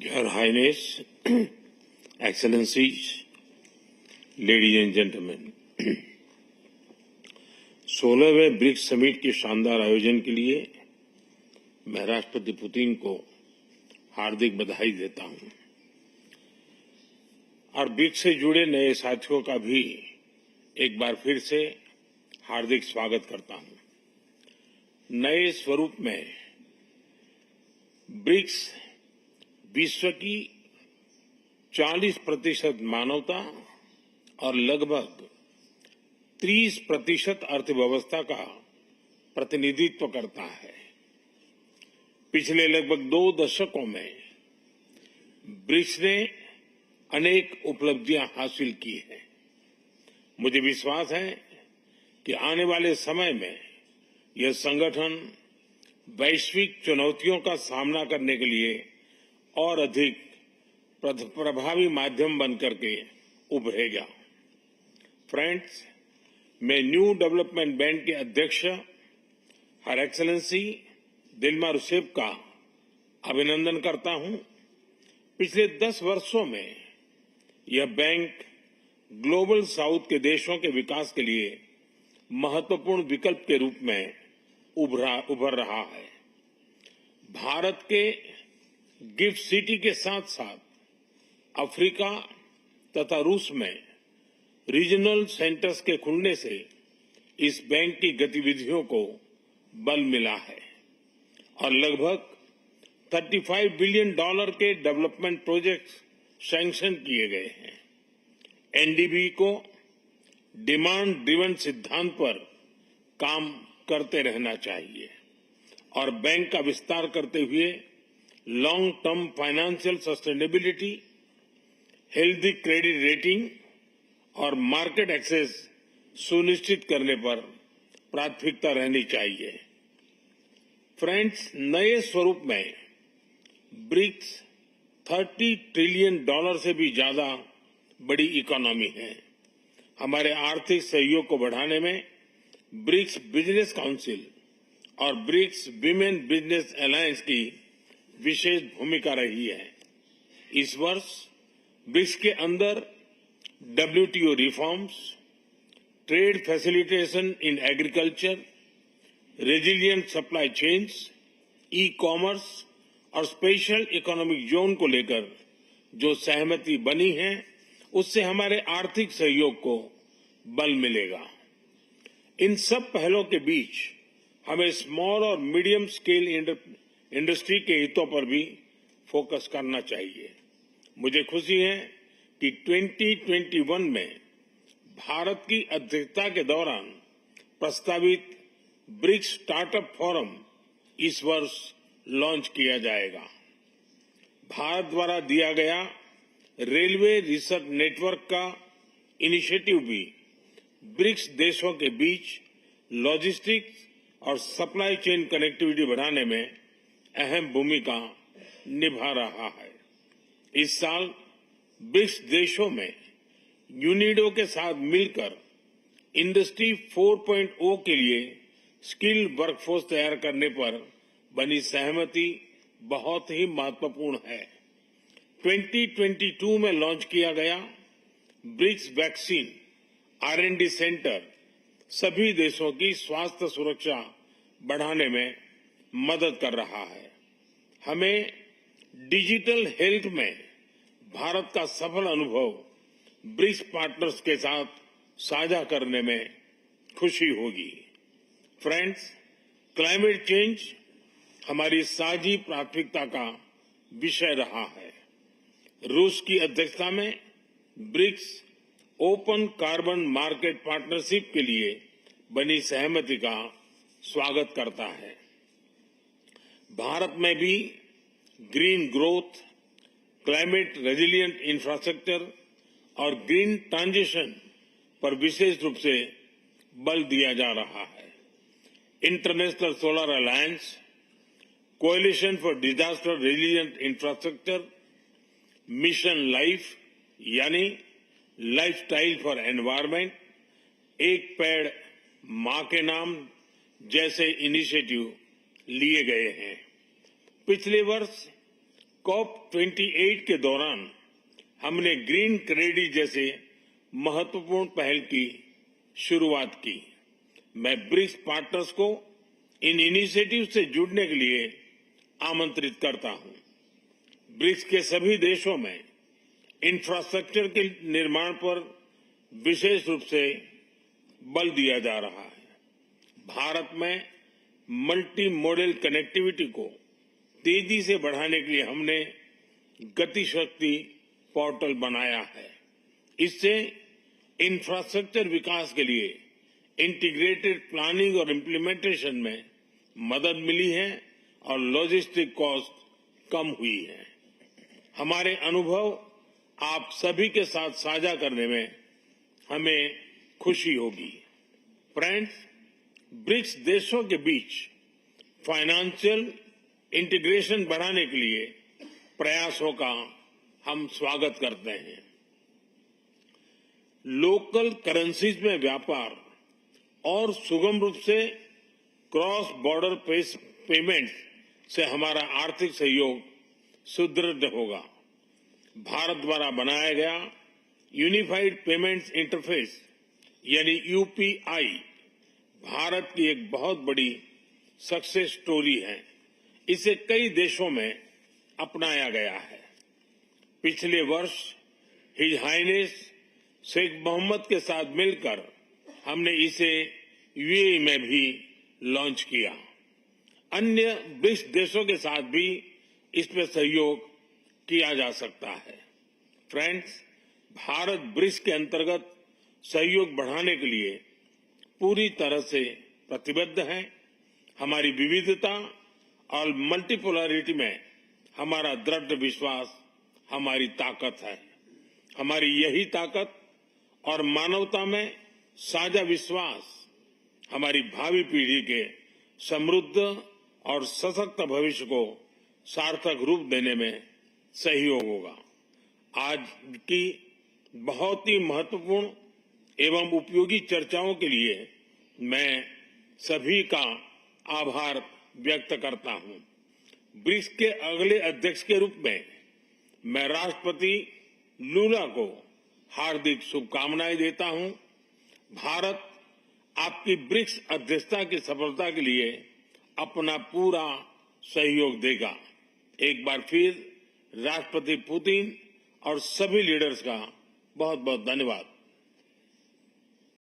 Your Highness, Excellencies, ladies and gentlemen, 16वें BRICS summit के शानदार आयोजन के लिए मैं राष्ट्रपति पुतिन को हार्दिक बधाई देता हूं और ब्रिक्स से जुड़े नए साथियों का भी एक बार फिर से हार्दिक स्वागत करता हूं। नए स्वरूप में ब्रिक्स विश्व की 40% मानवता और लगभग 30% अर्थव्यवस्था का प्रतिनिधित्व करता है। पिछले लगभग 2 दशकों में ब्रिक्स ने अनेक उपलब्धियां हासिल की हैं। मुझे विश्वास है कि आने वाले समय में यह संगठन वैश्विक चुनौतियों का सामना करने के लिए और अधिक प्रभावी माध्यम बनकर के उभरेगा। फ्रेंड्स, मैं न्यू डेवलपमेंट बैंक के अध्यक्ष हर एक्सेलेंसी दिल्मा रूसेफ का अभिनंदन करता हूं। पिछले 10 वर्षों में यह बैंक ग्लोबल साउथ के देशों के विकास के लिए महत्वपूर्ण विकल्प के रूप में उभर रहा है। भारत के गिफ्ट सिटी के साथ साथ अफ्रीका तथा रूस में रीजनल सेंटर्स के खुलने से इस बैंक की गतिविधियों को बल मिला है और लगभग $35 बिलियन के डेवलपमेंट प्रोजेक्ट्स सैंक्शन किए गए हैं। एनडीबी को डिमांड ड्रिवन सिद्धांत पर काम करते रहना चाहिए और बैंक का विस्तार करते हुए long term financial sustainability, healthy credit rating और मार्केट एक्सेस सुनिश्चित करने पर प्राथमिकता रहनी चाहिए। फ्रेंड्स, नए स्वरूप में ब्रिक्स $30 ट्रिलियन से भी ज्यादा बड़ी इकोनॉमी है। हमारे आर्थिक सहयोग को बढ़ाने में ब्रिक्स बिजनेस काउंसिल और ब्रिक्स विमेन बिजनेस अलायंस की विशेष भूमिका रही है। इस वर्ष ब्रिक्स के अंदर WTO reforms, trade facilitation in agriculture, resilient supply chains, e commerce और स्पेशल इकोनॉमिक जोन को लेकर जो सहमति बनी है, उससे हमारे आर्थिक सहयोग को बल मिलेगा। इन सब पहलों के बीच हमें स्मॉल और मीडियम स्केल इंडस्ट्री के हितों पर भी फोकस करना चाहिए। मुझे खुशी है कि 2021 में भारत की अध्यक्षता के दौरान प्रस्तावित ब्रिक्स स्टार्टअप फोरम इस वर्ष लॉन्च किया जाएगा। भारत द्वारा दिया गया रेलवे रिसर्च नेटवर्क का इनिशिएटिव भी ब्रिक्स देशों के बीच लॉजिस्टिक्स और सप्लाई चेन कनेक्टिविटी बढ़ाने में अहम भूमिका निभा रहा है। इस साल ब्रिक्स देशों में यूनिडो के साथ मिलकर इंडस्ट्री 4.0 के लिए स्किल्ड वर्कफोर्स तैयार करने पर बनी सहमति बहुत ही महत्वपूर्ण है। 2022 में लॉन्च किया गया ब्रिक्स वैक्सीन R&D सेंटर सभी देशों की स्वास्थ्य सुरक्षा बढ़ाने में मदद कर रहा है। हमें डिजिटल हेल्थ में भारत का सफल अनुभव ब्रिक्स पार्टनर्स के साथ साझा करने में खुशी होगी। फ्रेंड्स, क्लाइमेट चेंज हमारी साझी प्राथमिकता का विषय रहा है। रूस की अध्यक्षता में BRICS open carbon market partnership के लिए बनी सहमति का स्वागत करता है। भारत में भी green growth, climate resilient infrastructure और ग्रीन ट्रांजिशन पर विशेष रूप से बल दिया जा रहा है। International solar alliance, coalition for disaster resilient infrastructure, mission life यानी लाइफस्टाइल फॉर एनवायरमेंट, एक पेड़ मां के नाम जैसे इनिशिएटिव लिए गए हैं। पिछले वर्ष COP28 के दौरान हमने ग्रीन क्रेडिट जैसे महत्वपूर्ण पहल की शुरुआत की। मैं ब्रिक्स पार्टनर्स को इन इनिशिएटिव से जुड़ने के लिए आमंत्रित करता हूं। ब्रिक्स के सभी देशों में इंफ्रास्ट्रक्चर के निर्माण पर विशेष रूप से बल दिया जा रहा है। भारत में मल्टी मॉडल कनेक्टिविटी को तेजी से बढ़ाने के लिए हमने गति शक्ति पोर्टल बनाया है। इससे इंफ्रास्ट्रक्चर विकास के लिए इंटीग्रेटेड प्लानिंग और इम्प्लीमेंटेशन में मदद मिली है और लॉजिस्टिक कॉस्ट कम हुई है। हमारे अनुभव आप सभी के साथ साझा करने में हमें खुशी होगी। फ्रेंड्स, ब्रिक्स देशों के बीच फाइनेंशियल इंटीग्रेशन बढ़ाने के लिए प्रयासों का हम स्वागत करते हैं। लोकल करेंसीज में व्यापार और सुगम रूप से क्रॉस बॉर्डर पेमेंट से हमारा आर्थिक सहयोग सुदृढ़ होगा। भारत द्वारा बनाया गया यूनिफाइड पेमेंट्स इंटरफेस यानी यूपीआई भारत की एक बहुत बड़ी सक्सेस स्टोरी है। इसे कई देशों में अपनाया गया है। पिछले वर्ष हिज हाइनेस शेख मोहम्मद के साथ मिलकर हमने इसे यूएई में भी लॉन्च किया। अन्य ब्रिक्स देशों के साथ भी इसमें सहयोग किया जा सकता है। फ्रेंड्स, भारत ब्रिक्स के अंतर्गत सहयोग बढ़ाने के लिए पूरी तरह से प्रतिबद्ध है। हमारी विविधता और मल्टीपोलरिटी में हमारा दृढ़ विश्वास हमारी ताकत है। हमारी यही ताकत और मानवता में साझा विश्वास हमारी भावी पीढ़ी के समृद्ध और सशक्त भविष्य को सार्थक रूप देने में सहयोग होगा। आज की बहुत ही महत्वपूर्ण एवं उपयोगी चर्चाओं के लिए मैं सभी का आभार व्यक्त करता हूं। ब्रिक्स के अगले अध्यक्ष के रूप में मैं राष्ट्रपति लूला को हार्दिक शुभकामनाएं देता हूं। भारत आपकी ब्रिक्स अध्यक्षता की सफलता के लिए अपना पूरा सहयोग देगा। एक बार फिर राष्ट्रपति पुतिन और सभी लीडर्स का बहुत बहुत धन्यवाद।